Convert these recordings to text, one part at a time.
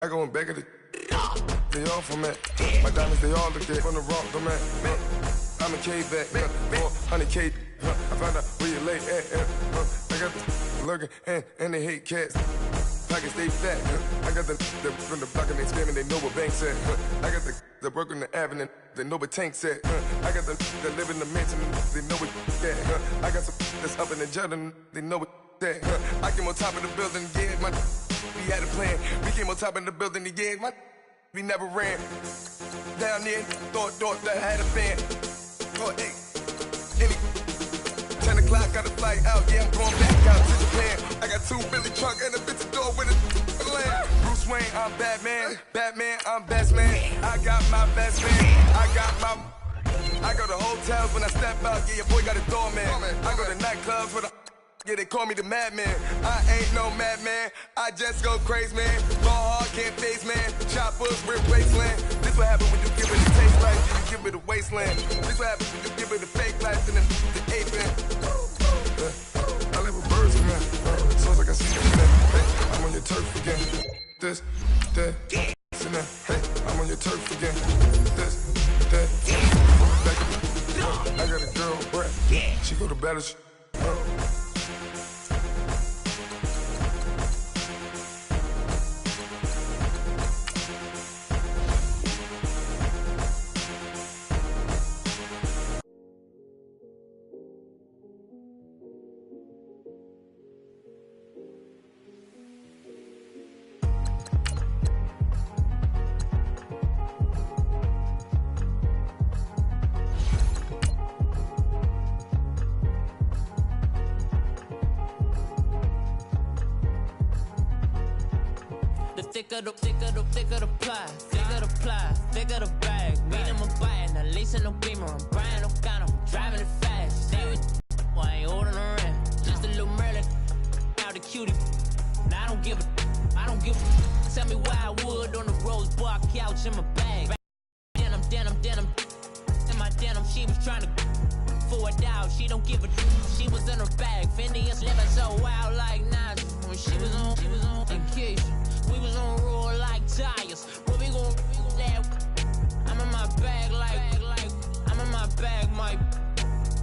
I going back at the they all from it. My diamonds, they all look at from the rock, the man. I'm a K-back, 400K. I found out where you lay at. I got the lurking and they hate cats. Pockets stay fat. I got the from the block and they screaming, they know what banks at. I got the work on the avenue, they know what tanks at. I got the live in the mansion, they know what that. I got some that's up in the Jordan, they know what that. I came on top of the building, yeah, we had a plan. We came on top of the building, yeah, we never ran. Down there, thought that I had a fan. Oh, hey, 10 o'clock, got a flight out, yeah, I'm going back out to Japan. I got 2 Billy truck and a bitch door with a land. Bruce Wayne, I'm Batman, I'm best man. I got my best man, I go to hotels when I step out, yeah, your boy got a doorman. I go to nightclubs with yeah, they call me the madman. I ain't no madman, I just go crazy, man. Ball hard, can't face, man. Choppers, rip wasteland. This what happen when you give it a taste life, then you give it a wasteland. This what happen when you give it a fake life, and then the ape man. I live with birds, man. So it's like I see you, man. Hey, I'm on your turf again. This, that, and that. Hey, I'm on your turf again. This, that, I got a girl, Brett. She go to battle. Thicker the pie, thicker the bag. Meet him a buying, a lease in no beamer. I'm Brian O'Connor, driving it fast. Stay with I ain't holding around. Just a little Merlin, out the cutie. Now I don't give a. Tell me why I would on the rose bar couch in my bag. Denim. In my denim, she was trying to forward out. She don't give a. She was in her bag. Fendi is living so wild like Nas. When she was on vacation. We was on roll like tires. What we gon' that? I'm in my bag like I'm in my bag, Mike.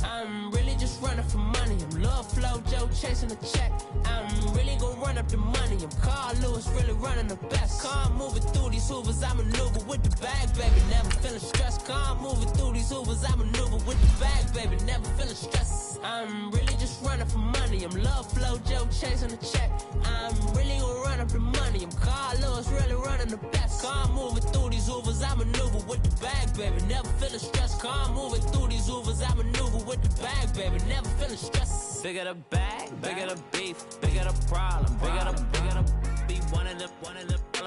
I'm really just running for money. I'm Love Flow Joe chasing the check. I'm really gon' run up the money. I'm Carl Lewis, really running the best. Car moving through these Hoovers, I maneuver with the bag, baby. Never feeling stressed. Car moving through these Hoovers, I maneuver with the bag, baby. Never feeling stressed. I'm really just running for money. I'm Love Flow Joe chasing the check. I'm really gon' run up the money. I'm Carl Lewis, really running the best. Car moving through these Hoovers, I maneuver with the bag, baby. Never feeling stressed. Car moving through these Hoovers, I maneuver with the bag, baby. Never feeling stressed. Bigger the bag, bigger the beef, bigger the problem, bigger the be one of the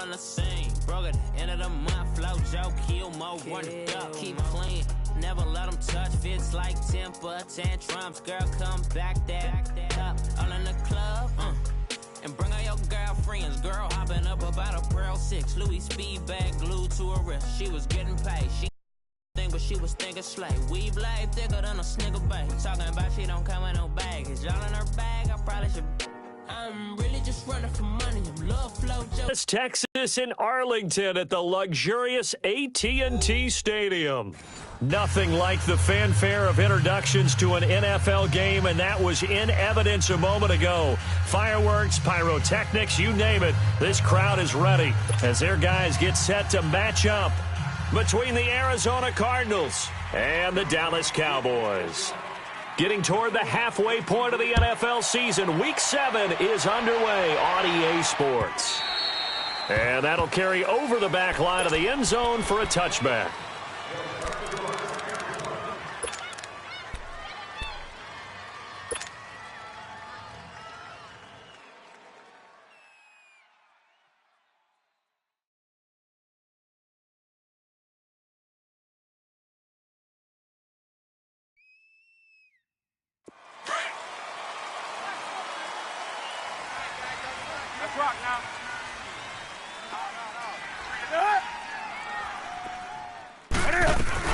all on the scene. Broke at the end of the month, Flow Joe, kill more, run it up, keep clean. Never let them touch, fits like temper tantrums. Girl, come back that up, all in the club, and bring all your girlfriends. Girl hopping up about a Pearl 6, Louis speed bag glued to her wrist. She was getting paid, but she was thinking slay. We blade thicker than a snigger bag. Talking about she don't come with no baggage. Y'all in her bag, I probably should. I'm really just running for money. I'm Love Flow Joe. It's Texas in Arlington at the luxurious AT&T Stadium. Nothing like the fanfare of introductions to an NFL game, and that was in evidence a moment ago. Fireworks, pyrotechnics, you name it. This crowd is ready as their guys get set to match up between the Arizona Cardinals and the Dallas Cowboys. Getting toward the halfway point of the NFL season, Week 7 is underway on EA Sports. And that'll carry over the back line of the end zone for a touchback. Let's rock now. No. Ready up.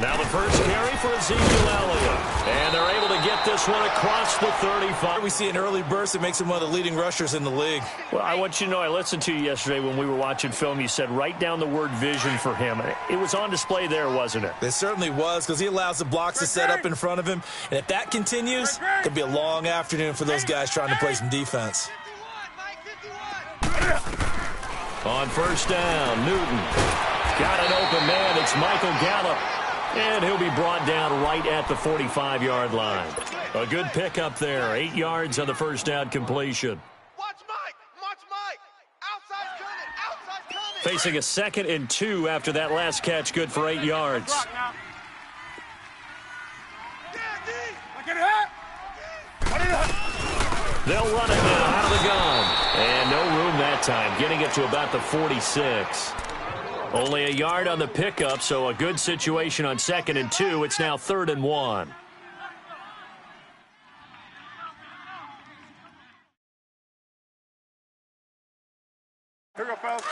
Now the first carry for Ezekiel Elliott. And they're able to get this one across the 35. We see an early burst that makes him one of the leading rushers in the league. Well, I want you to know, I listened to you yesterday when we were watching film. You said write down the word vision for him. It was on display there, wasn't it? It certainly was, because he allows the blocks to set up in front of him. And if that continues, it could be a long afternoon for those guys trying to play some defense. On first down, Newton got an open man. It's Michael Gallup. And he'll be brought down right at the 45-yard line. A good pickup there. 8 yards on the first down completion. Watch Mike. Watch Mike. Outside's coming. Outside's coming. Facing a 2nd and 2 after that last catch. Good for 8 yards. They'll run it now out of the gun. And no room that time. Getting it to about the 46. Only a yard on the pickup, so a good situation on 2nd and 2. It's now 3rd and 1. Here we go, fellas.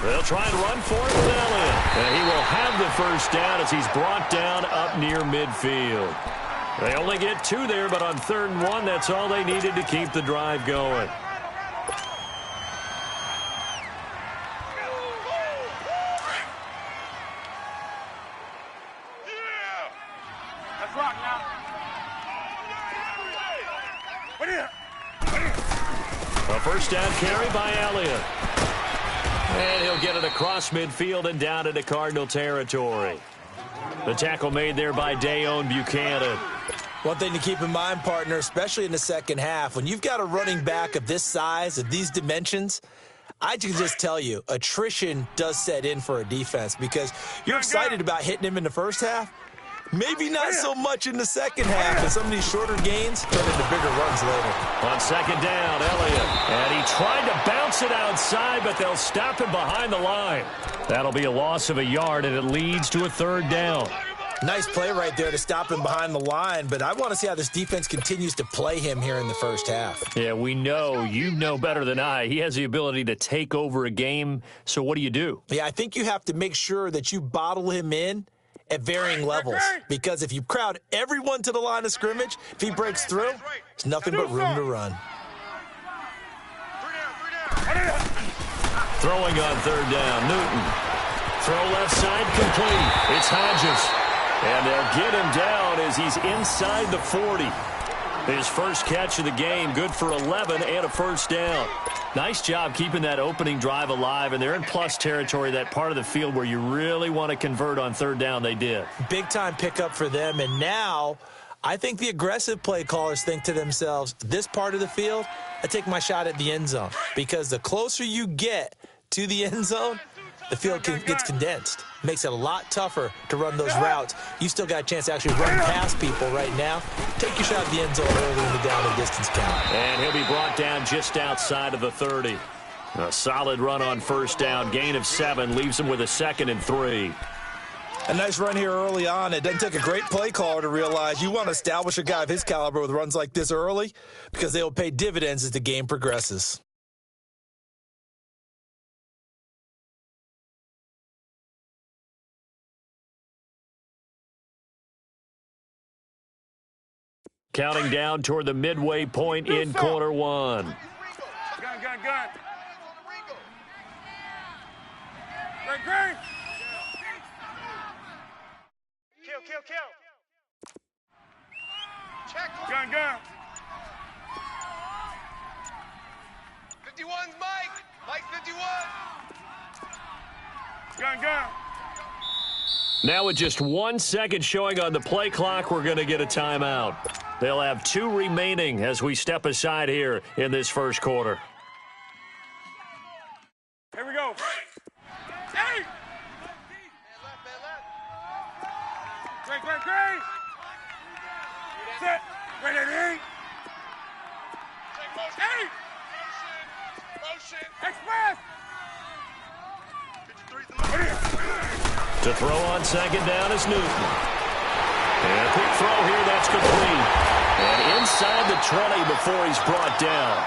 They'll try and run for it with Elliott. And he will have the first down as he's brought down up near midfield. They only get 2 there, but on 3rd and 1, that's all they needed to keep the drive going. Let's rock now. A first down carry by Elliott. And he'll get it across midfield and down into Cardinal territory. The tackle made there by Dayon Buchanan. One thing to keep in mind, partner, especially in the second half, when you've got a running back of this size, of these dimensions, I can just tell you, attrition does set in for a defense because you're excited about hitting him in the first half. Maybe not so much in the second half, and some of these shorter gains turn into bigger runs later. On 2nd down, Elliott. And he tried to bounce it outside, but they'll stop him behind the line. That'll be a loss of a yard, and it leads to a 3rd down. Nice play right there to stop him behind the line, but I want to see how this defense continues to play him here in the first half. Yeah, we know. You know better than I. He has the ability to take over a game, so what do? Yeah, I think you have to make sure that you bottle him in at varying levels, because if you crowd everyone to the line of scrimmage, if he breaks through, there's nothing but room to run. Throwing on 3rd down, Newton. Throw left side complete. It's Hodges. And they'll get him down as he's inside the 40. His first catch of the game, good for 11 and a first down. Nice job keeping that opening drive alive, and they're in plus territory, that part of the field where you really want to convert on 3rd down. They did. Big-time pickup for them, and now I think the aggressive play callers think to themselves, this part of the field, I take my shot at the end zone, because the closer you get to the end zone, the field gets condensed. Makes it a lot tougher to run those routes. You still got a chance to actually run past people right now. Take your shot at the end zone early in the down and distance count. And he'll be brought down just outside of the 30. A solid run on first down. Gain of 7 leaves him with a 2nd and 3. A nice run here early on. It doesn't take a great play caller to realize you want to establish a guy of his caliber with runs like this early, because they will pay dividends as the game progresses. Counting down toward the midway point in quarter 1. Gun. Green. Kill. Check. Gun. 51's Mike. Mike 51. Gun. Now with just 1 second showing on the play clock, we're going to get a timeout. They'll have 2 remaining as we step aside here in this first quarter. Here we go. Hey! Great. Set. Ready. Hey! Motion. Express. To throw on 2nd down is Newton. And a quick throw here, that's complete. And inside the 20 before he's brought down.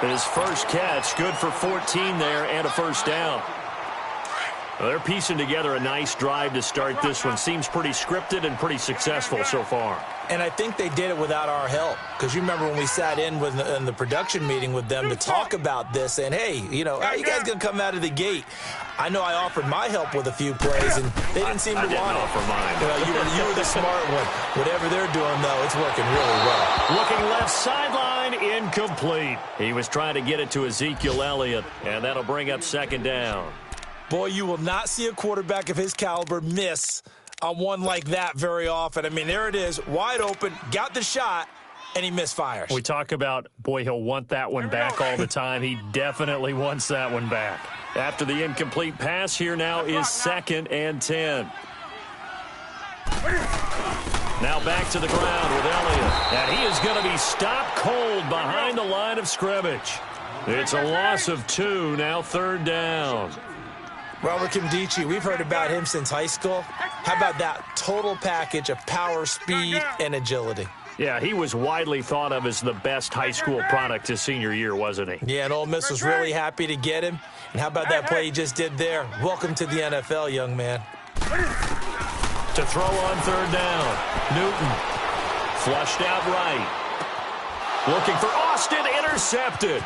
His first catch, good for 14 there and a first down. Well, they're piecing together a nice drive to start this one. Seems pretty scripted and pretty successful so far. And I think they did it without our help. Because you remember when we sat in the production meeting with them to talk about this, and hey, you know, how you guys going to come out of the gate? I know I offered my help with a few plays, and they didn't seem to want it. I didn't offer mine. You were the smart one. Whatever they're doing, though, it's working really well. Looking left sideline, incomplete. He was trying to get it to Ezekiel Elliott, and that'll bring up second down. Boy, you will not see a quarterback of his caliber miss on one like that very often. I mean, there it is, wide open, got the shot, and he misfires. We talk about, boy, he'll want that one back all the time. He definitely wants that one back. After the incomplete pass, here now is 2nd and 10. Now back to the ground with Elliott. And he is going to be stopped cold behind the line of scrimmage. It's a loss of 2, now 3rd down. Robert Nkemdiche, we've heard about him since high school. How about that total package of power, speed, and agility? Yeah, he was widely thought of as the best high school product his senior year, wasn't he? Yeah, and Ole Miss was really happy to get him. And how about that play he just did there? Welcome to the NFL, young man. To throw on 3rd down. Newton flushed out right. Looking for Austin, intercepted.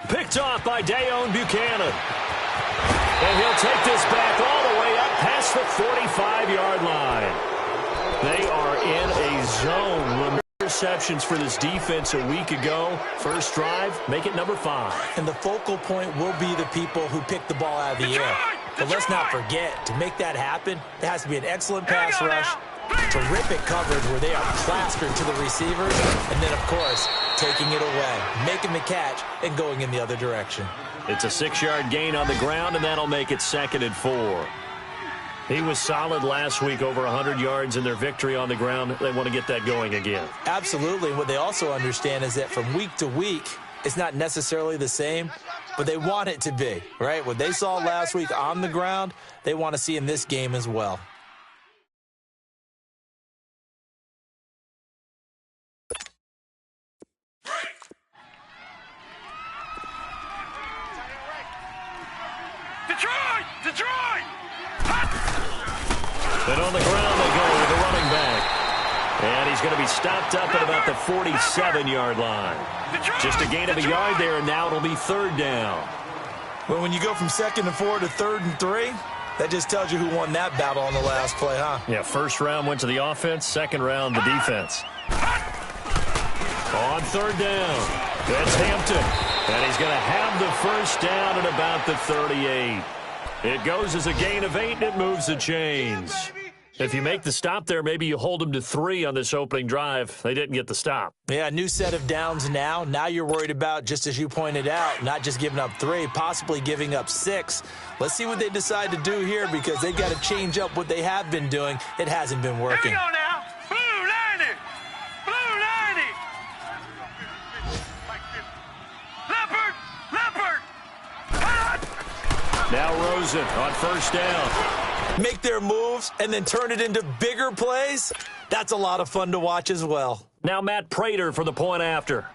Picked off by Deone Bucannon. And he'll take this back all the way up past the 45-yard line. They are in a zone. Interceptions for this defense a week ago. First drive, make it number 5. And the focal point will be the people who pick the ball out of the air. But let's not forget, to make that happen, there has to be an excellent pass rush, terrific coverage where they are plastered to the receivers, and then, of course, taking it away, making the catch, and going in the other direction. It's a 6-yard gain on the ground, and that'll make it 2nd and 4. He was solid last week, over 100 yards in their victory on the ground. They want to get that going again. Absolutely. What they also understand is that from week to week, it's not necessarily the same, but they want it to be, right? What they saw last week on the ground, they want to see in this game as well. Detroit! And on the ground they go with the running back. And he's going to be stopped up at about the 47-yard line. Just a gain of a yard there, and now it'll be 3rd down. Well, when you go from 2nd and 4 to 3rd and 3, that just tells you who won that battle on the last play, huh? Yeah, first round went to the offense, second round the defense. On 3rd down, that's Hampton. And he's going to have the first down at about the 38. It goes as a gain of 8, and it moves the chains. If you make the stop there, maybe you hold them to 3 on this opening drive. They didn't get the stop. Yeah, new set of downs now. Now you're worried about, just as you pointed out, not just giving up 3, possibly giving up 6. Let's see what they decide to do here, because they've got to change up what they have been doing. It hasn't been working. Here we go now. Blue 90. Blue 90. Leopard. Now Rosen on first down. Make their moves and then turn it into bigger plays. That's a lot of fun to watch as well. Now Matt Prater for the point after.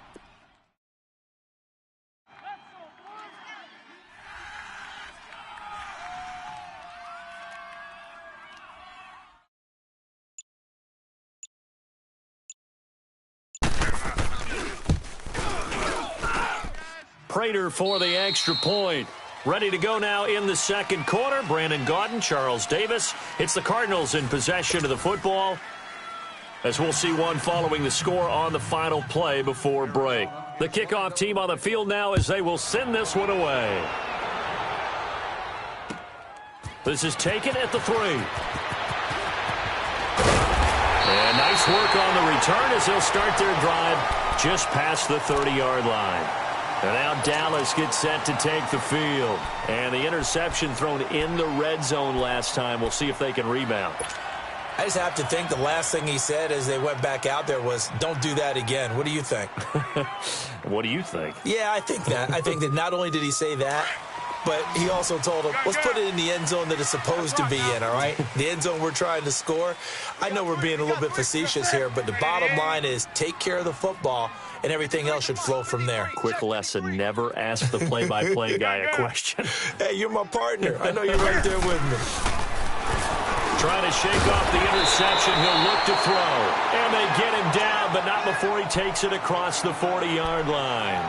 Prater for the extra point. Ready to go now in the second quarter. Brandon Gaudin, Charles Davis. It's the Cardinals in possession of the football, as we'll see one following the score on the final play before break. The kickoff team on the field now as they will send this one away. This is taken at the 3. And nice work on the return as they'll start their drive just past the 30-yard line. And now Dallas gets set to take the field. And the interception thrown in the red zone last time. We'll see if they can rebound. I just have to think the last thing he said as they went back out there was, don't do that again. What do you think? What do you think? Yeah, I think that. I think that not only did he say that, but he also told him, let's put it in the end zone that it's supposed to be in, all right? The end zone we're trying to score. I know we're being a little bit facetious here, but the bottom line is take care of the football, and everything else should flow from there. Quick lesson, never ask the play-by-play guy a question. Hey, you're my partner. I know you're right there with me. Trying to shake off the interception. He'll look to throw. And they get him down, but not before he takes it across the 40-yard line.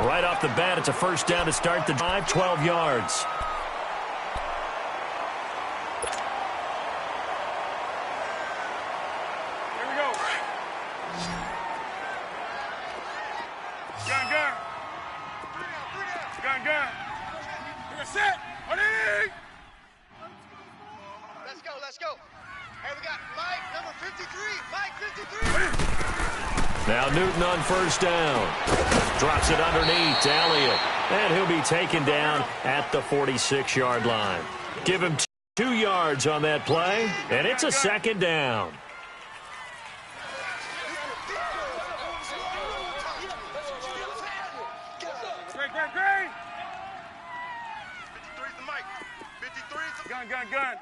Right off the bat, it's a first down to start the drive, 12 yards. Here we go. Gun, gun. Gun, gun. You're set. Ready? Let's go. Hey, we got Mike, number 53. Mike, 53. Now Newton on first down. Drops it underneath to Elliott. And he'll be taken down at the 46-yard line. Give him 2 yards on that play, and it's a second down. Great. 53's the Mike. 53's the... Gun.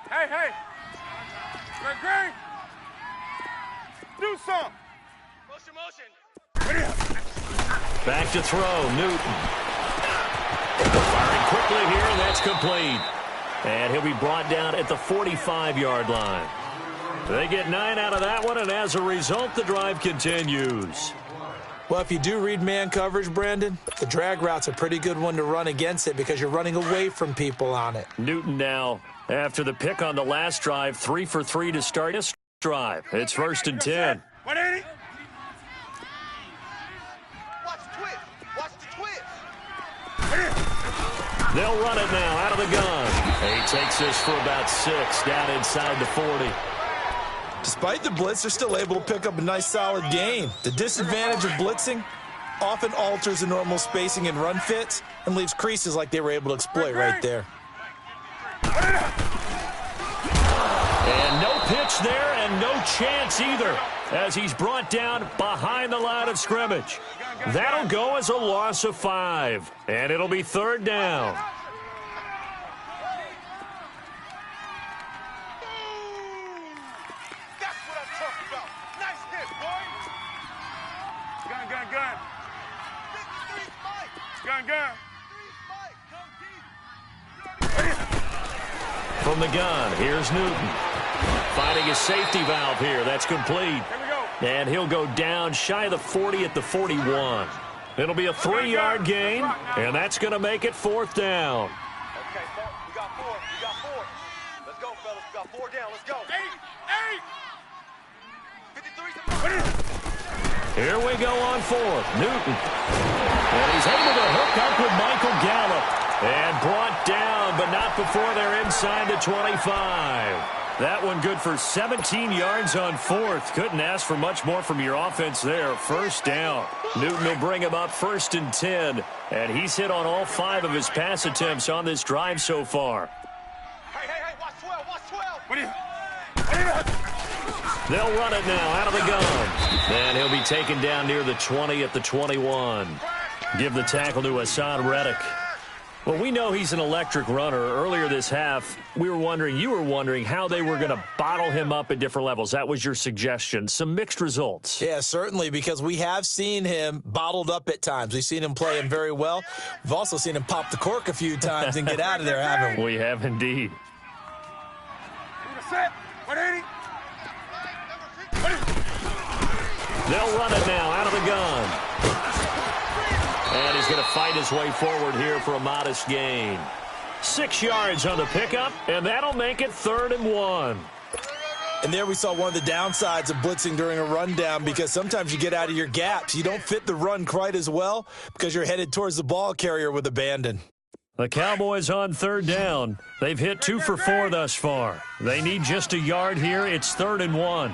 Hey. Great. Do some. Motion. Back to throw, Newton. Firing quickly here, and that's complete. And he'll be brought down at the 45-yard line. They get 9 out of that one, and as a result, the drive continues. Well, if you do read man coverage, Brandon, the drag route's a pretty good one to run against it because you're running away from people on it. Newton now, after the pick on the last drive, 3 for 3 to start this drive. It's first and 10. 180. Watch the twist. They'll run it now out of the gun. He takes this for about 6 down inside the 40. Despite the blitz, they're still able to pick up a nice solid gain. The disadvantage of blitzing often alters the normal spacing and run fits and leaves creases like they were able to exploit right there. And no pitch there and no chance either as he's brought down behind the line of scrimmage. That'll go as a loss of 5, and it'll be third down. That's what I'm talking about. Nice hit, boy. Gun. 53's Mike. Gun. 53's Mike. From the gun, here's Newton. Finding his safety valve here. That's complete. Here we go. And he'll go down shy of the 40 at the 41. It'll be a 3-yard gain, and that's going to make it fourth down. Okay, we got 4. Let's go, fellas. We got 4 down. Let's go. 8. 53's the Mike. Here we go on fourth. Newton. And he's able to hook up with Michael Gallup. And brought down, but not before they're inside the 25. That one good for 17 yards on fourth. Couldn't ask for much more from your offense there. First down. Newton will bring him up first and 10. And he's hit on all 5 of his pass attempts on this drive so far. Hey, watch 12. What do you... They'll run it now out of the gun. And he'll be taken down near the 20 at the 21. Give the tackle to Hassan Reddick. Well, we know he's an electric runner. Earlier this half, you were wondering how they were going to bottle him up at different levels. That was your suggestion. Some mixed results. Yeah, certainly, because we have seen him bottled up at times. We've seen him play him very well. We've also seen him pop the cork a few times and get out of there, haven't we? We have indeed. Set. 180. They'll run it now out of the gun. And he's going to fight his way forward here for a modest gain. 6 yards on the pickup, and that'll make it 3rd and 1. And there we saw one of the downsides of blitzing during a rundown because sometimes you get out of your gaps. You don't fit the run quite as well because you're headed towards the ball carrier with abandon. The Cowboys on 3rd down. They've hit 2 for 4 thus far. They need just a yard here. It's 3rd and 1.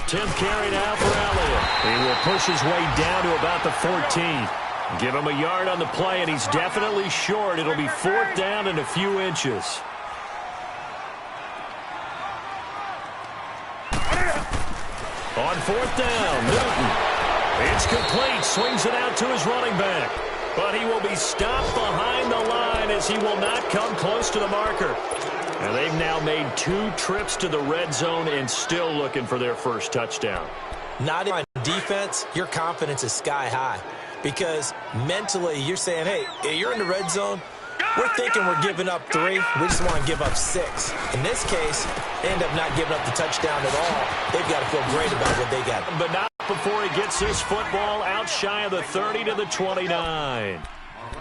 10th carry now for Elliott. He will push his way down to about the 14. Give him a yard on the play, and he's definitely short. It'll be 4th down and a few inches. On 4th down, Newton. It's complete. Swings it out to his running back. But he will be stopped behind the line as he will not come close to the marker. And they've now made 2 trips to the red zone and still looking for their first touchdown. Not on defense, your confidence is sky high. Because mentally, you're saying, hey, you're in the red zone. We're thinking we're giving up 3. We just want to give up 6. In this case, they end up not giving up the touchdown at all. They've got to feel great about what they got. But not before he gets this football out shy of the 30 to the 29.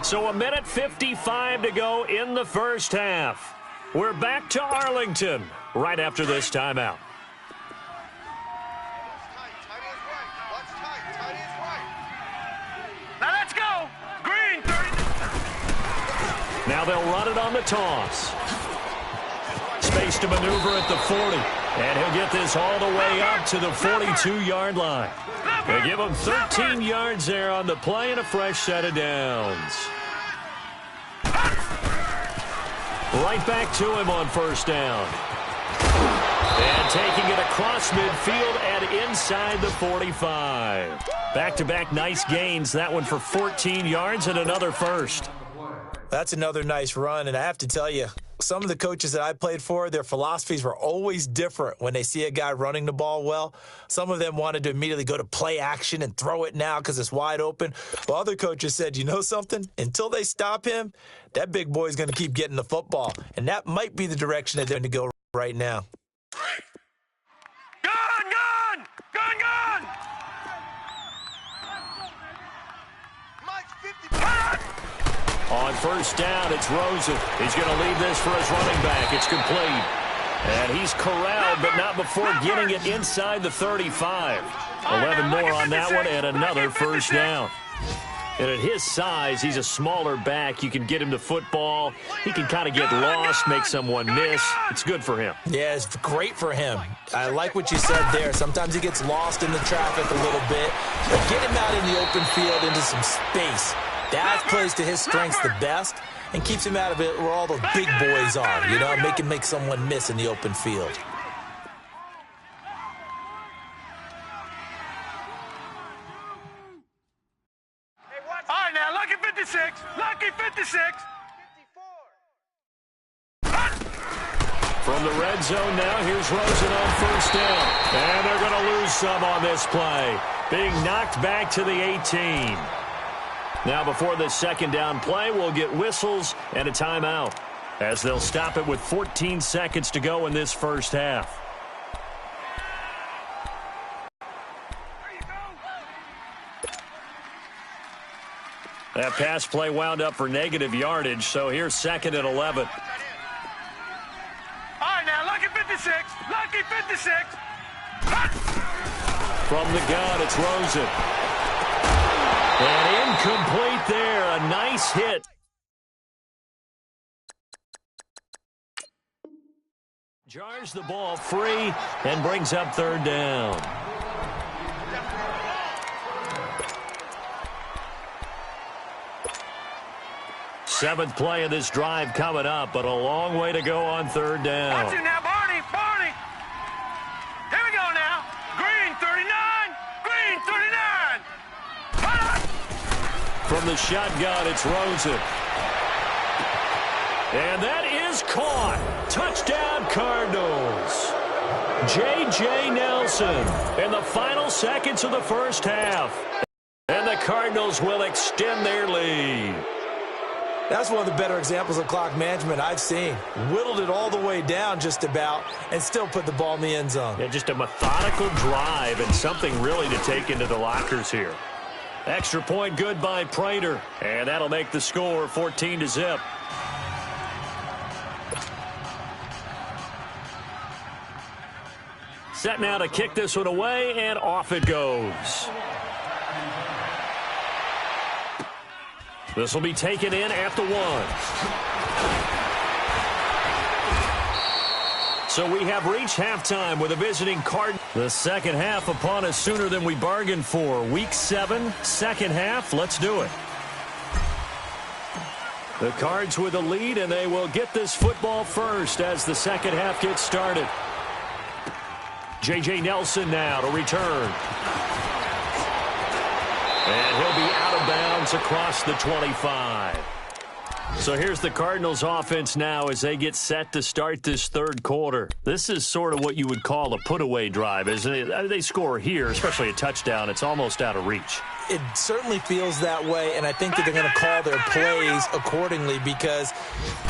So 1:55 to go in the first half. We're back to Arlington right after this timeout. Now let's go. Green, 30. Now they'll run it on the toss. Space to maneuver at the 40. And he'll get this all the way up to the 42-yard line. They give him 13 yards there on the play and a fresh set of downs. Right back to him on first down. And taking it across midfield and inside the 45. Back-to-back nice gains. That one for 14 yards and another first. That's another nice run, and I have to tell you, some of the coaches that I played for, their philosophies were always different when they see a guy running the ball well. Some of them wanted to immediately go to play action and throw it now because it's wide open. While other coaches said, you know something? Until they stop him, that big boy's going to keep getting the football. And that might be the direction that they're going to go right now. Gun, gun! Gun, gun! Mike's 50. On first down, it's Rosen. He's going to leave this for his running back. It's complete. And he's corralled, but not before getting it inside the 35. 11 more on that one and another first down. And at his size, he's a smaller back. You can get him to football. He can kind of get lost, make someone miss. It's good for him. Yeah, it's great for him. I like what you said there. Sometimes he gets lost in the traffic a little bit. But get him out in the open field into some space. That plays to his strengths the best and keeps him out of it where all the big boys are, you know, make someone miss in the open field. All right, now, Lucky 56. Lucky 56. 54. From the red zone now, here's Rosen on first down. And they're going to lose some on this play. Being knocked back to the 18. Now before the second down play, we'll get whistles and a timeout as they'll stop it with 14 seconds to go in this first half. That pass play wound up for negative yardage, so here's 2nd and 11. All right, now, Lucky 56. Lucky 56. From the gun, it's Rosen. And incomplete there. A nice hit. Jars the ball free and brings up third down. Seventh play of this drive coming up, but a long way to go on third down. Watch it now, Barney. Barney. Here we go now. Green 39. Green 39. From the shotgun, it's Rosen. And that is caught. Touchdown, Cardinals. J.J. Nelson in the final seconds of the first half. And the Cardinals will extend their lead. That's one of the better examples of clock management I've seen. Whittled it all the way down just about and still put the ball in the end zone. Yeah, just a methodical drive and something really to take into the lockers here. Extra point good by Prater, and that'll make the score 14-0. Set now to kick this one away, and off it goes. This will be taken in at the 1. So we have reached halftime with a visiting Cardinals. The second half upon us sooner than we bargained for. Week 7, second half. Let's do it. The Cards with a lead, and they will get this football first as the second half gets started. J.J. Nelson now to return. And he'll be out of bounds distance across the 25. So here's the Cardinals offense now as they get set to start this third quarter. This is sort of what you would call a put-away drive, isn't it? They score here, especially a touchdown. It's almost out of reach. It certainly feels that way, and I think that they're going to call their plays accordingly, because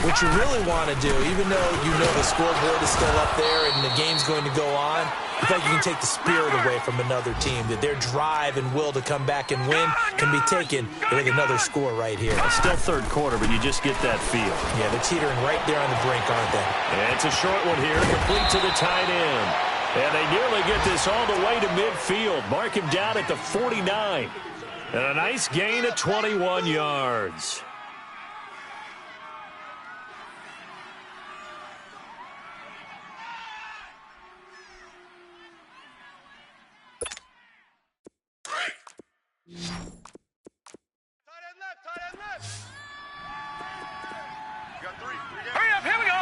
what you really want to do, even though you know the scoreboard is still up there and the game's going to go on, you feel like you can take the spirit away from another team, that their drive and will to come back and win can be taken with another score right here. It's still third quarter, but you just get that feel. Yeah, they're teetering right there on the brink, aren't they? And it's a short one here, complete to the tight end. And they nearly get this all the way to midfield. Mark him down at the 49. And a nice gain of 21 yards. Tight end left. You got three. Hurry up, here we go.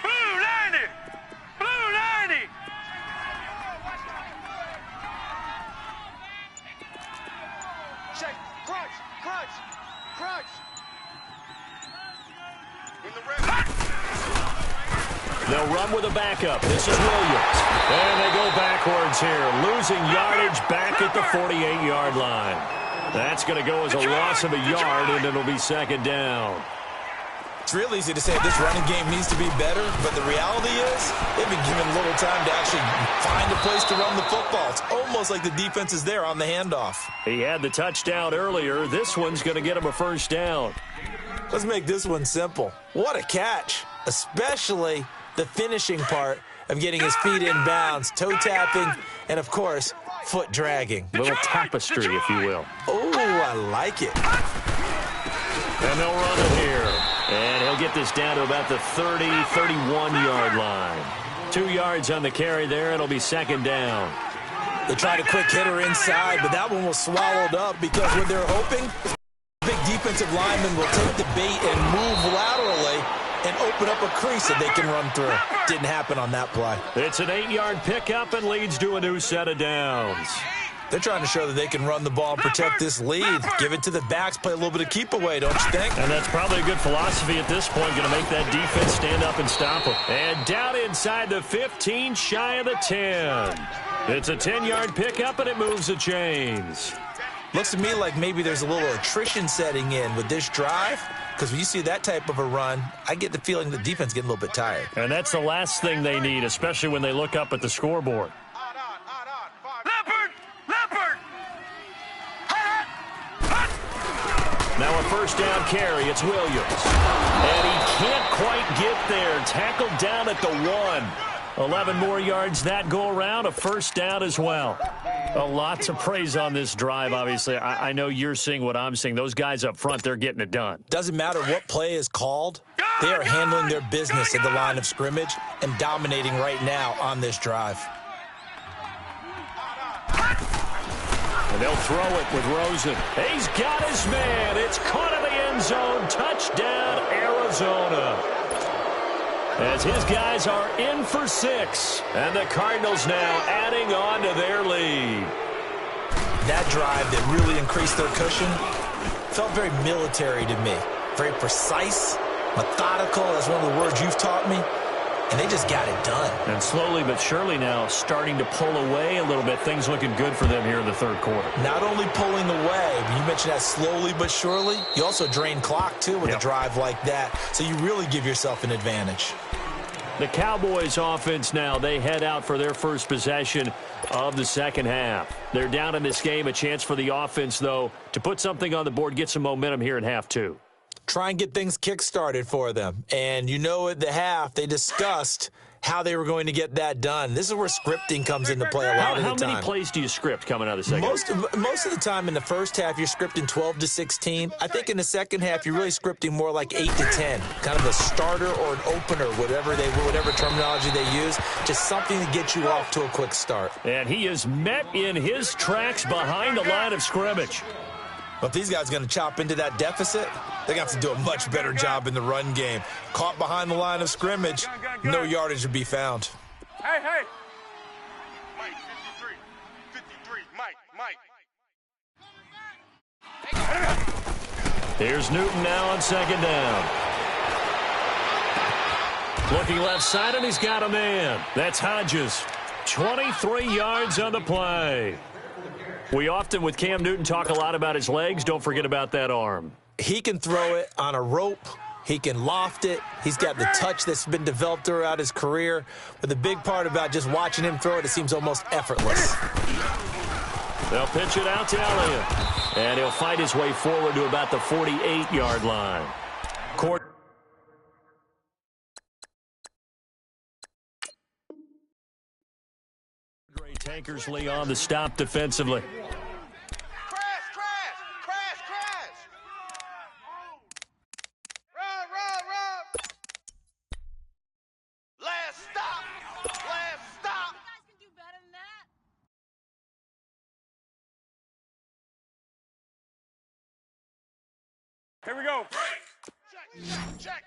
Blue 90. Blue 90. Check. Crunch. When the ref. They'll run with a backup. This is Williams. And they go backwards here, losing yardage back at the 48-yard line. That's going to go as a loss of a yard, and it'll be second down. It's real easy to say this running game needs to be better, but the reality is they've been given little time to actually find a place to run the football. It's almost like the defense is there on the handoff. He had the touchdown earlier. This one's going to get him a first down. Let's make this one simple. What a catch, especially the finishing part of getting his feet in bounds, toe tapping, and, of course, foot dragging. Little tapestry, if you will. Oh, I like it. And they'll run it here. And he'll get this down to about the 30, 31-yard line. 2 yards on the carry there. It'll be second down. They tried a quick hitter inside, but that one was swallowed up because what they're hoping, big defensive lineman will take the bait and move laterally and open up a crease that they can run through. Didn't happen on that play. It's an 8-yard pickup and leads to a new set of downs. They're trying to show that they can run the ball and protect this lead. Give it to the backs, play a little bit of keep away, don't you think? And that's probably a good philosophy at this point, going to make that defense stand up and stop them. And down inside the 15, shy of the 10. It's a 10-yard pickup, and it moves the chains. Looks to me like maybe there's a little attrition setting in with this drive, because when you see that type of a run, I get the feeling the defense getting a little bit tired. And that's the last thing they need, especially when they look up at the scoreboard. Leopard. Now a first down carry. It's Williams. And he can't quite get there. Tackled down at the 1. 11 more yards that go around. A first down as well. A lot to praise on this drive, obviously. I know you're seeing what I'm seeing. Those guys up front, they're getting it done. Doesn't matter what play is called. They are handling their business at the line of scrimmage and dominating right now on this drive. And they'll throw it with Rosen. He's got his man. It's caught in the end zone. Touchdown, Arizona. As his guys are in for 6. And the Cardinals now adding on to their lead. That drive that really increased their cushion felt very military to me. Very precise, methodical. That's one of the words you've taught me. And they just got it done. And slowly but surely now starting to pull away a little bit. Things looking good for them here in the third quarter. Not only pulling away, but you mentioned that slowly but surely. You also drain clock, too, with a drive like that. So you really give yourself an advantage. The Cowboys offense now, they head out for their first possession of the second half. They're down in this game. A chance for the offense, though, to put something on the board, get some momentum here in half 2. Try and get things kick-started for them. And you know at the half, they discussed how they were going to get that done. This is where scripting comes into play a lot of the time. How many plays do you script coming out of the second half? Most of the time in the first half, you're scripting 12 to 16. I think in the second half, you're really scripting more like 8 to 10. Kind of a starter or an opener, whatever terminology they use. Just something to get you off to a quick start. And he is met in his tracks behind the line of scrimmage. But if these guys are going to chop into that deficit, they're going to have to do a much better job in the run game. Caught behind the line of scrimmage, no yardage to be found. Hey. Mike, 53, Mike. Here's Newton now on second down. Looking left side, and he's got a man. That's Hodges. 23 yards on the play. We often, with Cam Newton, talk a lot about his legs. Don't forget about that arm. He can throw it on a rope. He can loft it. He's got the touch that's been developed throughout his career. But the big part about just watching him throw it, it seems almost effortless. They'll pitch it out to Elliott. And he'll fight his way forward to about the 48-yard line. Tankersley on the stop defensively. Crash! Run! Last stop! You guys can do better than that. Here we go. Check!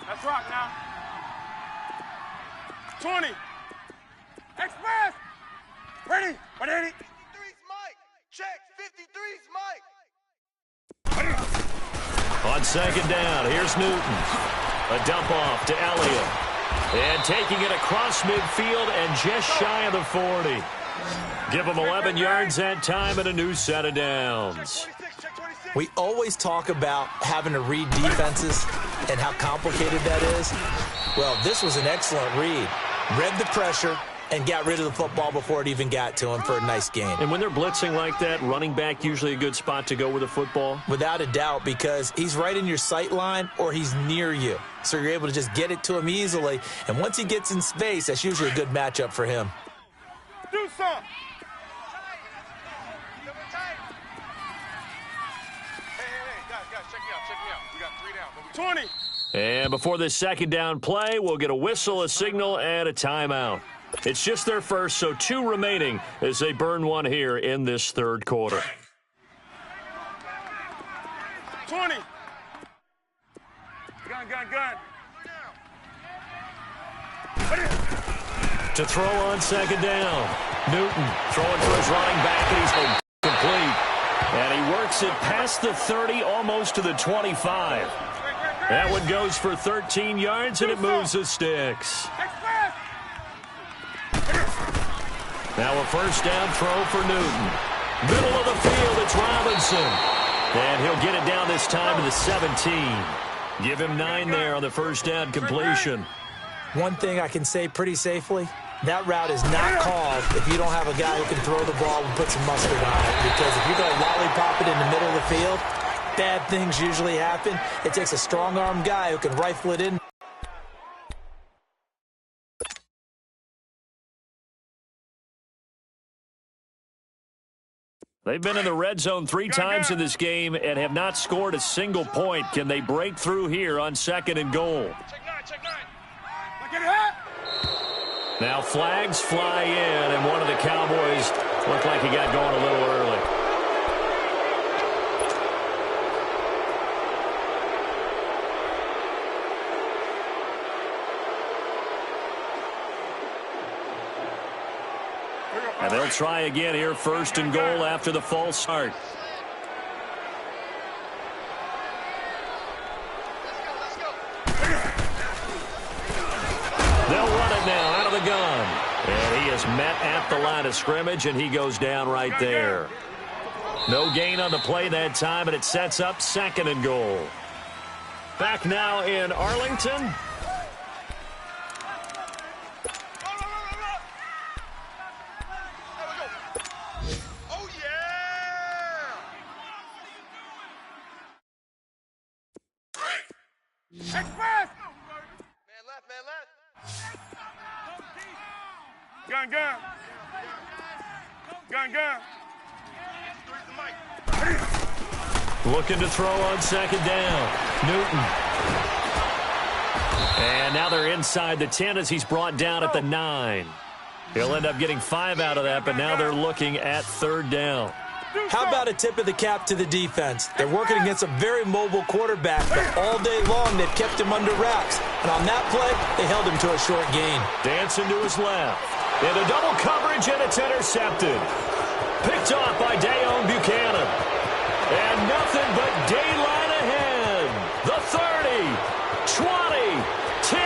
Let's rock now. 20. Express. Ready. 53's Mike. Check. 53's Mike. On second down, here's Newton. A dump off to Elliott. And taking it across midfield and just shy of the 40. Give him 11 yards that time and a new set of downs. We always talk about having to read defenses and how complicated that is. Well, this was an excellent read. Read the pressure and got rid of the football before it even got to him for a nice gain. And when they're blitzing like that, running back usually a good spot to go with the football? Without a doubt, because he's right in your sight line or he's near you. So you're able to just get it to him easily. And once he gets in space, that's usually a good matchup for him. Do some. Hey, guys, check me out. We got 3 down. 20. And before this second down play, we'll get a whistle, a signal, and a timeout. It's just their first, so 2 remaining as they burn one here in this third quarter. 20. Gun. To throw on second down. Newton throwing for his running back, and he's complete. And he works it past the 30, almost to the 25. That one goes for 13 yards, and it moves the sticks. Now a first down throw for Newton. Middle of the field, it's Robinson. And he'll get it down this time to the 17. Give him 9 there on the first down completion. One thing I can say pretty safely, that route is not called if you don't have a guy who can throw the ball and put some mustard on it. Because if you're going to lollipop it in the middle of the field, bad things usually happen. It takes a strong-armed guy who can rifle it in. They've been in the red zone 3 times in this game and have not scored a single point. Can they break through here on second and goal? Check 9. Now flags fly in, and one of the Cowboys looked like he got going a little early. And they'll try again here, first and goal after the false start. Let's go. They'll run it now out of the gun. And he is met at the line of scrimmage, and he goes down right there. No gain on the play that time, and it sets up second and goal. Back now in Arlington. Express. Man left. Gun. Looking to throw on second down. Newton. And now they're inside the 10 as he's brought down at the 9. He'll end up getting 5 out of that, but now they're looking at third down. How about a tip of the cap to the defense? They're working against a very mobile quarterback, but all day long they've kept him under wraps. And on that play, they held him to a short gain. Dancing to his left. Into double coverage, and it's intercepted. Picked off by Dayon Buchanan. And nothing but daylight ahead. The 30, 20, 10,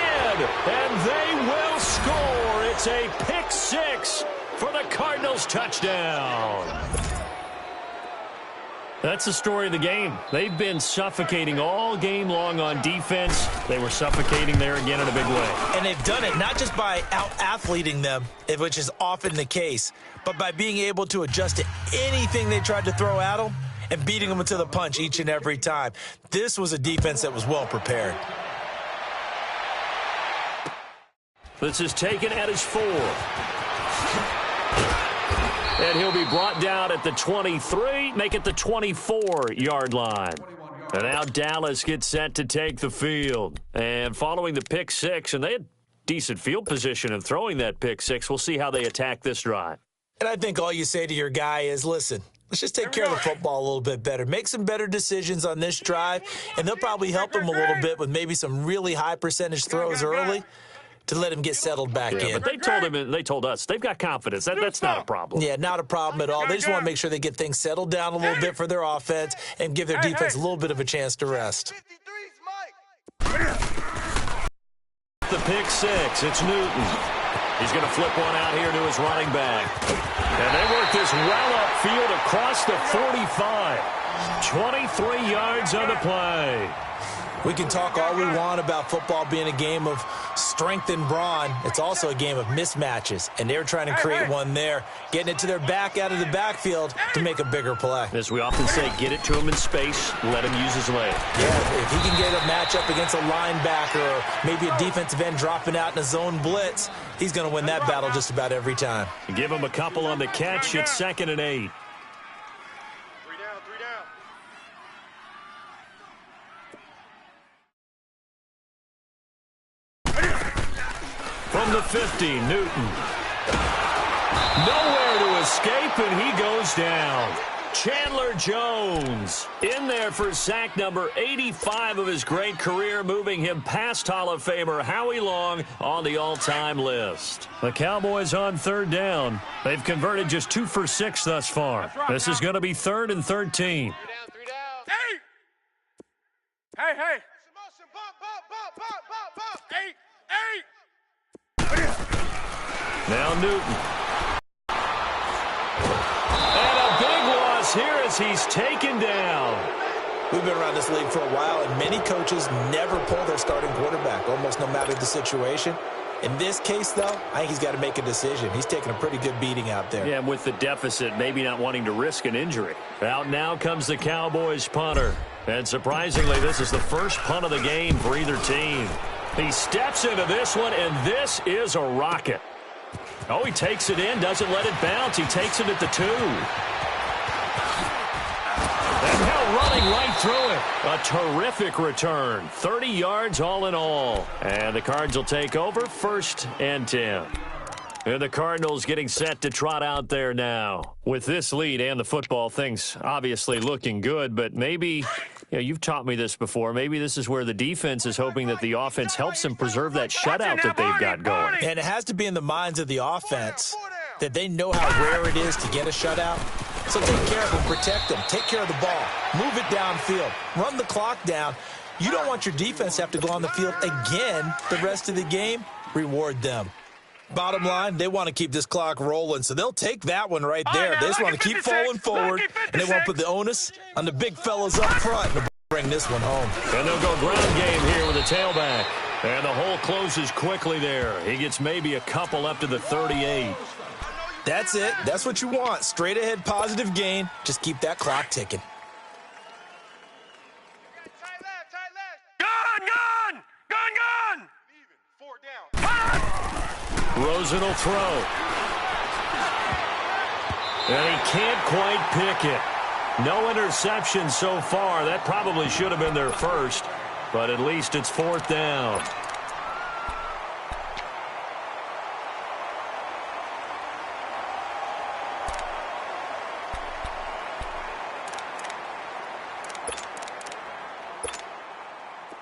and they will score. It's a pick six for the Cardinals touchdown. That's the story of the game. They've been suffocating all game long on defense. They were suffocating there again in a big way. And they've done it not just by out-athleting them, which is often the case, but by being able to adjust to anything they tried to throw at them and beating them to the punch each and every time. This was a defense that was well prepared. This is taken at his 4. And he'll be brought down at the 23, make it the 24-yard line. And now Dallas gets set to take the field. And following the pick six, and they had decent field position of throwing that pick six, we'll see how they attack this drive. And I think all you say to your guy is, listen, let's just take care of the football a little bit better. Make some better decisions on this drive, and they'll probably help him a little bit with maybe some really high percentage throws early to let him get settled back in. But they told us they've got confidence. That's not a problem. Yeah, not a problem at all. They just want to make sure they get things settled down a little bit for their offense and give their defense a little bit of a chance to rest. The pick six, it's Newton. He's going to flip one out here to his running back. And they work this well upfield across the 45. 23 yards on the play. We can talk all we want about football being a game of strength and brawn. It's also a game of mismatches, and they're trying to create one there, getting it to their back out of the backfield to make a bigger play. As we often say, get it to him in space, let him use his leg. Yeah, if he can get a matchup against a linebacker or maybe a defensive end dropping out in a zone blitz, he's going to win that battle just about every time. Give him a couple on the catch. It's 2nd and 8. From the 50, Newton. Nowhere to escape, and he goes down. Chandler Jones in there for sack number 85 of his great career, moving him past Hall of Famer Howie Long on the all-time list. The Cowboys on 3rd down. They've converted just 2 for 6 thus far. This is going to be 3rd and 13. 3 down. Hey. Bump. 8. Now Newton. And a big loss here as he's taken down. We've been around this league for a while, and many coaches never pull their starting quarterback, almost no matter the situation. In this case, though, I think he's got to make a decision. He's taking a pretty good beating out there. Yeah, with the deficit, maybe not wanting to risk an injury. Out now comes the Cowboys punter. And surprisingly, this is the first punt of the game for either team. He steps into this one, and this is a rocket. Oh, he takes it in, doesn't let it bounce. He takes it at the 2. And now running right through it. A terrific return. 30 yards all in all. And the Cards will take over 1st and 10. And the Cardinals getting set to trot out there now. With this lead and the football, things obviously looking good, but maybe, you've taught me this before, maybe this is where the defense is hoping that the offense helps them preserve that shutout that they've got going. And it has to be in the minds of the offense that they know how rare it is to get a shutout. So take care of them, protect them, take care of the ball, move it downfield, run the clock down. You don't want your defense to have to go on the field again the rest of the game. Reward them. Bottom line, they want to keep this clock rolling, so they'll take that one right there. They just want to keep falling forward, and they won't put the onus on the big fellas up front to bring this one home. And they'll go ground game here with a tailback. And the hole closes quickly there. He gets maybe a couple up to the 38. That's it. That's what you want. Straight ahead positive gain. Just keep that clock ticking. Gun! Even. 4 down. Rosen will throw. And he can't quite pick it. No interception so far. That probably should have been their first, but at least it's 4th down.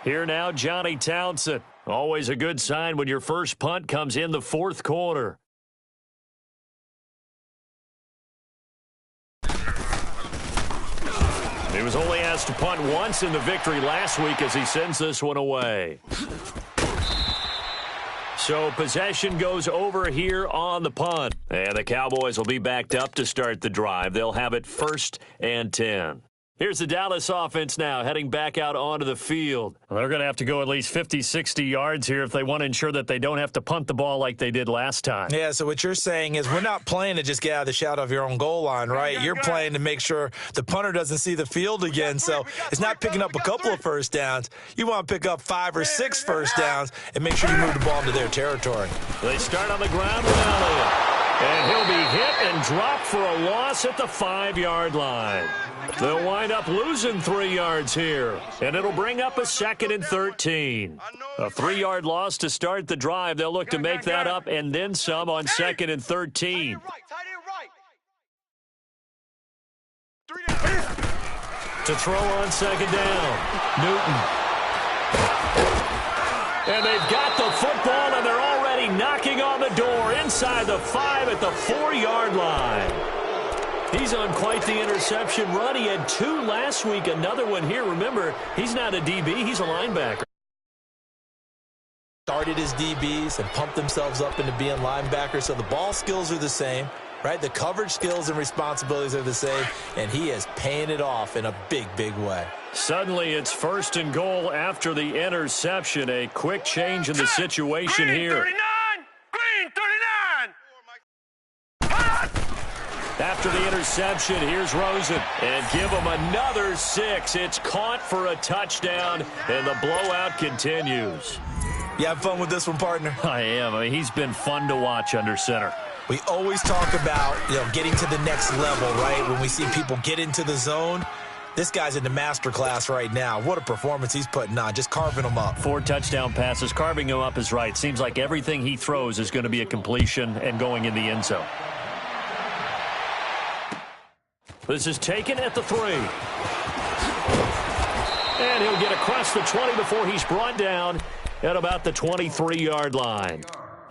Here now, Johnny Townsend. Always a good sign when your first punt comes in the 4th quarter. He was only asked to punt once in the victory last week as he sends this one away. So possession goes over here on the punt. And the Cowboys will be backed up to start the drive. They'll have it 1st and 10. Here's the Dallas offense now heading back out onto the field. Well, they're going to have to go at least 50, 60 yards here if they want to ensure that they don't have to punt the ball like they did last time. Yeah, so what you're saying is we're not playing to just get out of the shadow of your own goal line, right? You're playing to make sure the punter doesn't see the field again. So it's not picking up a couple of first downs. You want to pick up 5 or 6 first downs and make sure you move the ball into their territory. They start on the ground with Elliott. And he'll be hit and dropped for a loss at the 5-yard line. They'll wind up losing 3 yards here, and it'll bring up a 2nd and 13. A 3-yard loss to start the drive. They'll look to make that up and then some on 2nd and 13. To throw on 2nd down, Newton. And they've got the football, and they're already knocking on the door inside the 5 at the 4-yard line. He's on quite the interception run. He had 2 last week, another one here. Remember, he's not a DB, he's a linebacker. Started his DBs and pumped themselves up into being linebackers, so the ball skills are the same, right? The coverage skills and responsibilities are the same, and he is paying it off in a big, big way. Suddenly, it's 1st and goal after the interception. A quick change in the situation here. Green 39! After the interception, here's Rosen. And give him another 6. It's caught for a touchdown, and the blowout continues. You have fun with this one, partner? I am. I mean, he's been fun to watch under center. We always talk about, getting to the next level, right? When we see people get into the zone. This guy's in the master class right now. What a performance he's putting on, just carving them up. 4 touchdown passes. Carving him up is right. Seems like everything he throws is going to be a completion and going in the end zone. This is taken at the 3. And he'll get across the 20 before he's brought down at about the 23-yard line.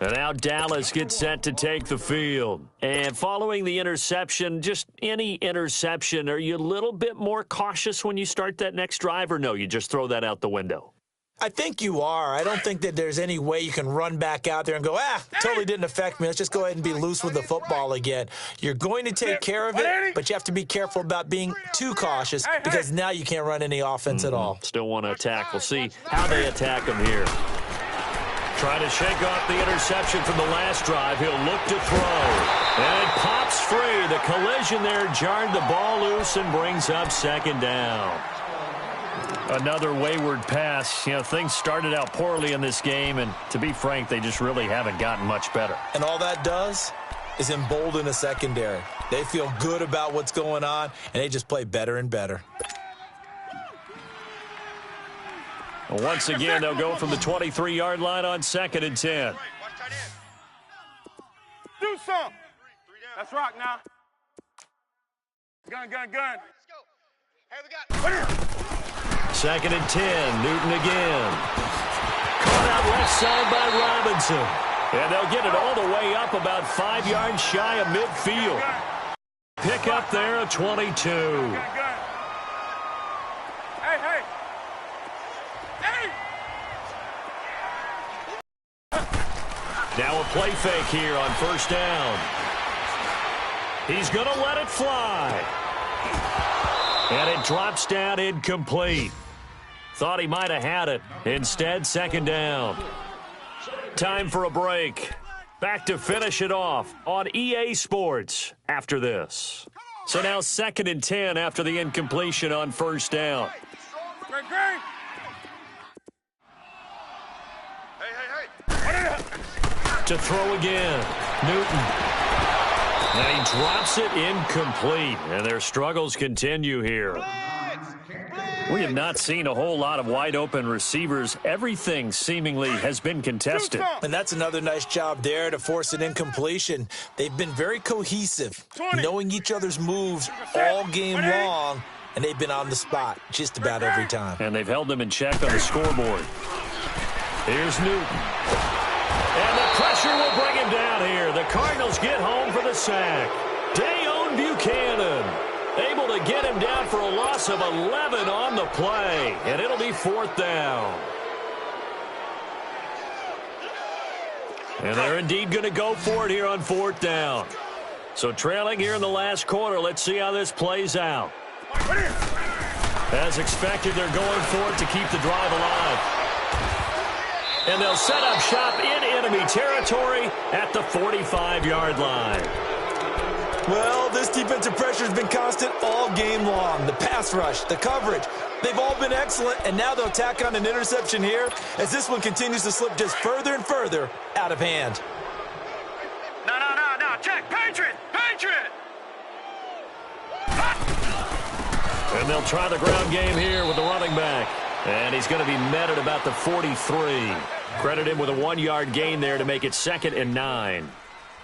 And now Dallas gets set to take the field. And following the interception, just any interception, are you a little bit more cautious when you start that next drive, or no, you just throw that out the window? I think you are. I don't think that there's any way you can run back out there and go, totally didn't affect me. Let's just go ahead and be loose with the football again. You're going to take care of it, but you have to be careful about being too cautious because now you can't run any offense at all. Still want to attack. We'll see how they attack him here. Trying to shake off the interception from the last drive. He'll look to throw. And it pops free. The collision there jarred the ball loose and brings up 2nd down. Another wayward pass. Things started out poorly in this game, and to be frank, they just really haven't gotten much better. And all that does is embolden the secondary. They feel good about what's going on, and they just play better and better. Once again, they'll go from the 23-yard line on 2nd and 10. Do something. Let's rock now. Gun. Let's go. Hey, we got... 2nd and 10. Newton again. Caught out left side by Robinson. And they'll get it all the way up about 5 yards shy of midfield. Pick up there at 22. Hey. Now a play fake here on 1st down. He's going to let it fly. And it drops down incomplete. Thought he might have had it. Instead, 2nd down. Time for a break. Back to finish it off on EA Sports after this. So now 2nd and 10 after the incompletion on 1st down. Hey. To throw again, Newton. And he drops it incomplete. And their struggles continue here. We have not seen a whole lot of wide-open receivers. Everything seemingly has been contested. And that's another nice job there to force an incompletion. They've been very cohesive, knowing each other's moves all game long, and they've been on the spot just about every time. And they've held them in check on the scoreboard. Here's Newton. And the pressure will bring him down here. The Cardinals get home for the sack. Dayon Buchanan. Able to get him down for a loss of 11 on the play, and it'll be 4th down. And they're indeed going to go for it here on 4th down. So trailing here in the last quarter, let's see how this plays out. As expected, they're going for it to keep the drive alive. And they'll set up shop in enemy territory at the 45-yard line. Well, this defensive pressure has been constant all game long. The pass rush, the coverage, they've all been excellent, and now they'll tack on an interception here as this one continues to slip just further and further out of hand. No. Check. Patriot. And they'll try the ground game here with the running back. And he's going to be met at about the 43. Credit him with a 1-yard gain there to make it 2nd and 9.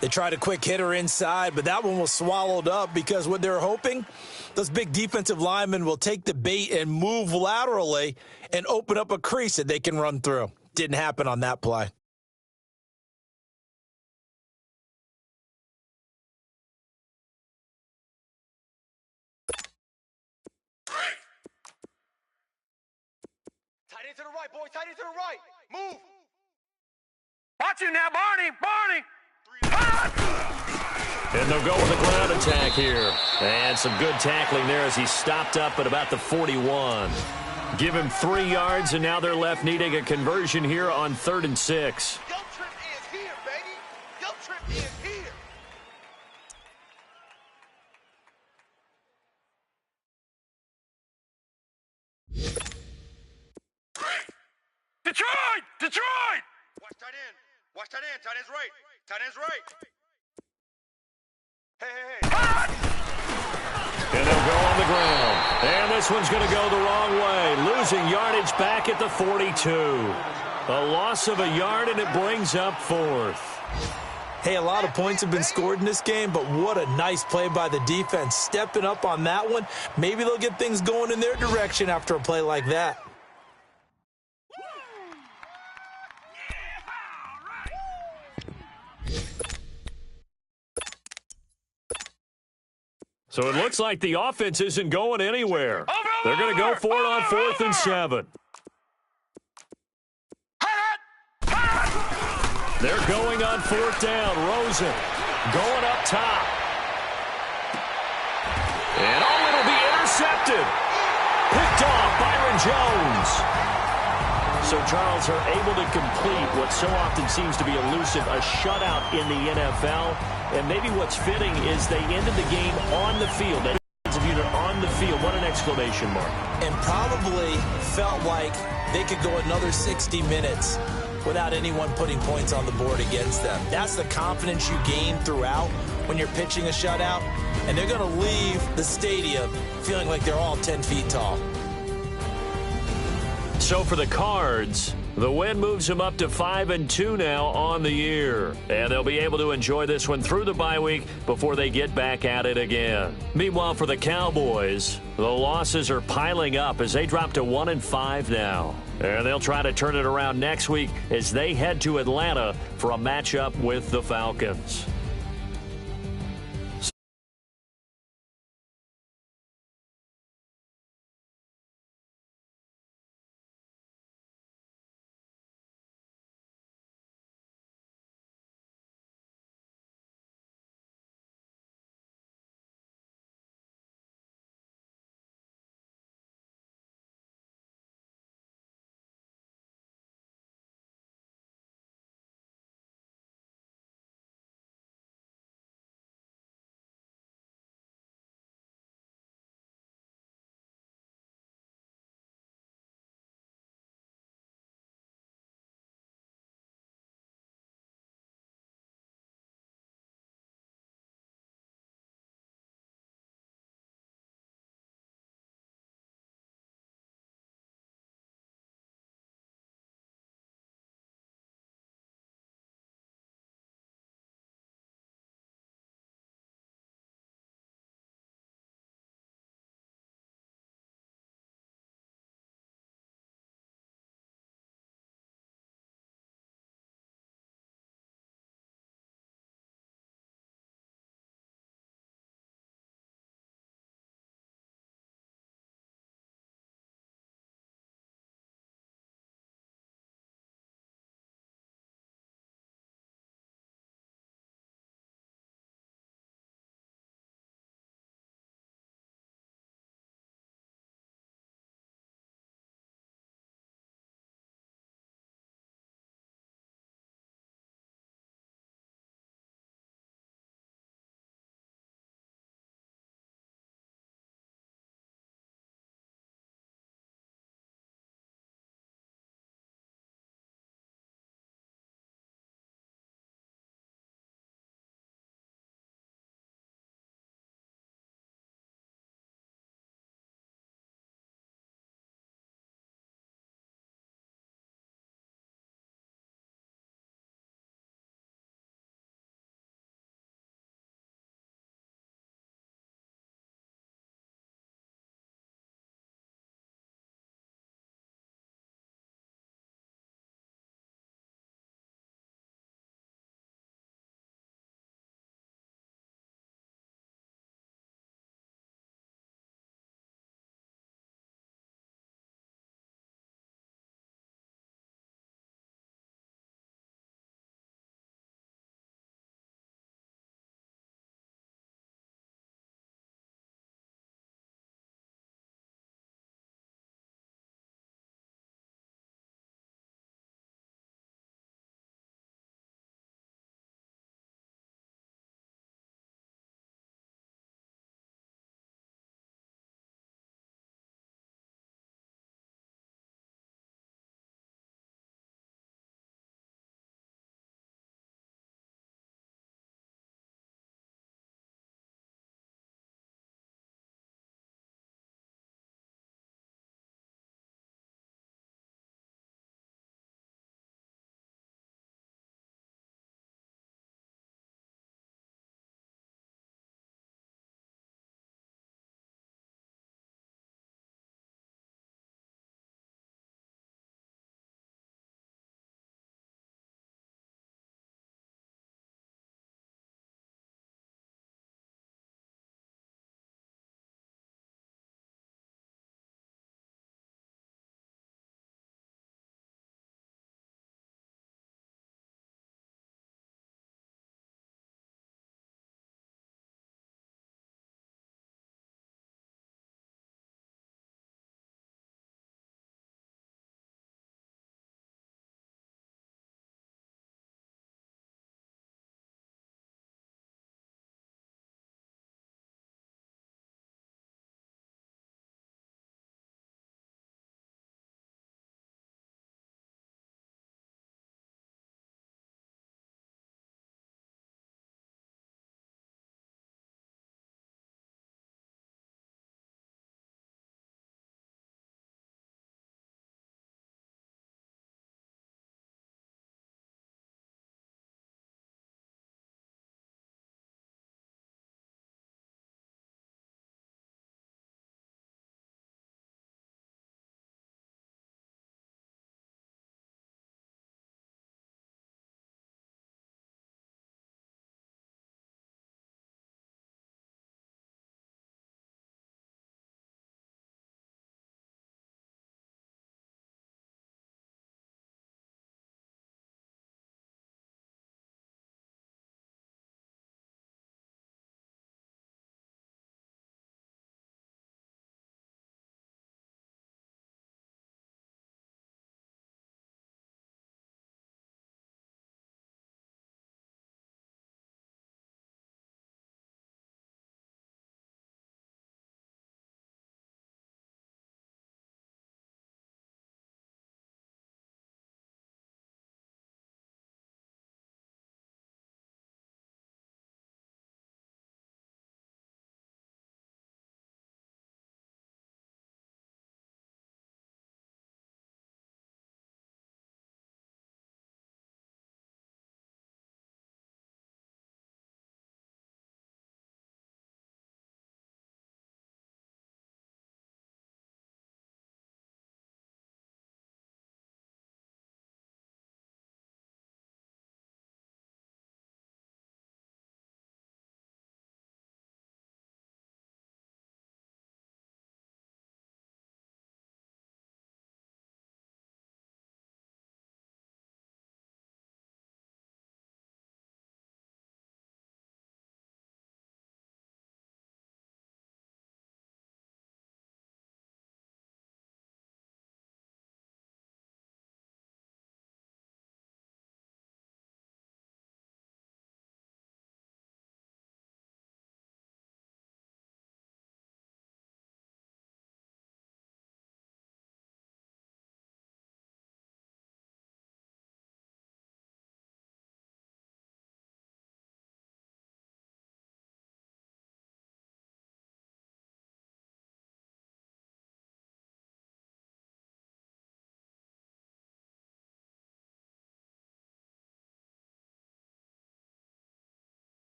They tried a quick hitter inside, but that one was swallowed up because what they're hoping, those big defensive linemen will take the bait and move laterally and open up a crease that they can run through. Didn't happen on that play. Tight end to the right, boys. Tight end to the right. Move. Watch you now, Barney. And they'll go with a ground attack here. And some good tackling there as he stopped up at about the 41. Give him 3 yards, and now they're left needing a conversion here on 3rd and 6. Yo trip is here, baby. Yo trip is here. Detroit! Watch tight end. Tight end's right. Tight end's right. Hey. And they'll go on the ground. And this one's going to go the wrong way. Losing yardage back at the 42. A loss of a yard, and it brings up 4th. Hey, a lot of points have been scored in this game, but what a nice play by the defense. Stepping up on that one. Maybe they'll get things going in their direction after a play like that. So it looks like the offense isn't going anywhere. They're going to go for it on 4th and 7. They're going on 4th down. Rosen going up top. And it'll be intercepted. Picked off Byron Jones. So Charles are able to complete what so often seems to be elusive, a shutout in the NFL. And maybe what's fitting is they ended the game on the field. That unit on the field. What an exclamation mark. And probably felt like they could go another 60 minutes without anyone putting points on the board against them. That's the confidence you gain throughout when you're pitching a shutout. And they're going to leave the stadium feeling like they're all 10 feet tall. So for the Cards, the win moves them up to 5-2 now on the year. And they'll be able to enjoy this one through the bye week before they get back at it again. Meanwhile, for the Cowboys, the losses are piling up as they drop to 1-5 now. And they'll try to turn it around next week as they head to Atlanta for a matchup with the Falcons.